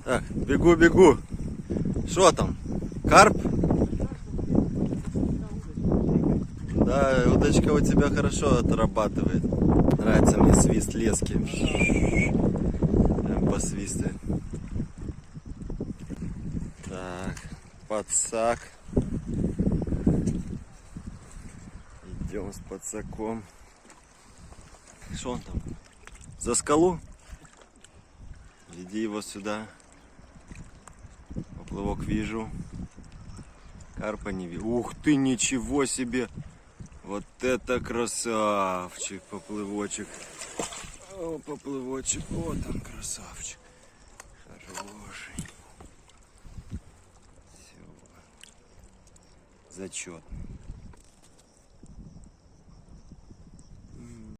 Так, бегу. Что там? Карп? Да, удочка у тебя хорошо отрабатывает. Нравится мне свист лески. Прям посвистывает. Так, подсак. Идем с подсаком. Что он там? За скалу? Веди его сюда. Поплавок вижу. Карпа не вижу. Ух ты, ничего себе! Вот это красавчик, поплывочек. О, поплывочек. Вот он, красавчик. Хороший. Все. Зачетный.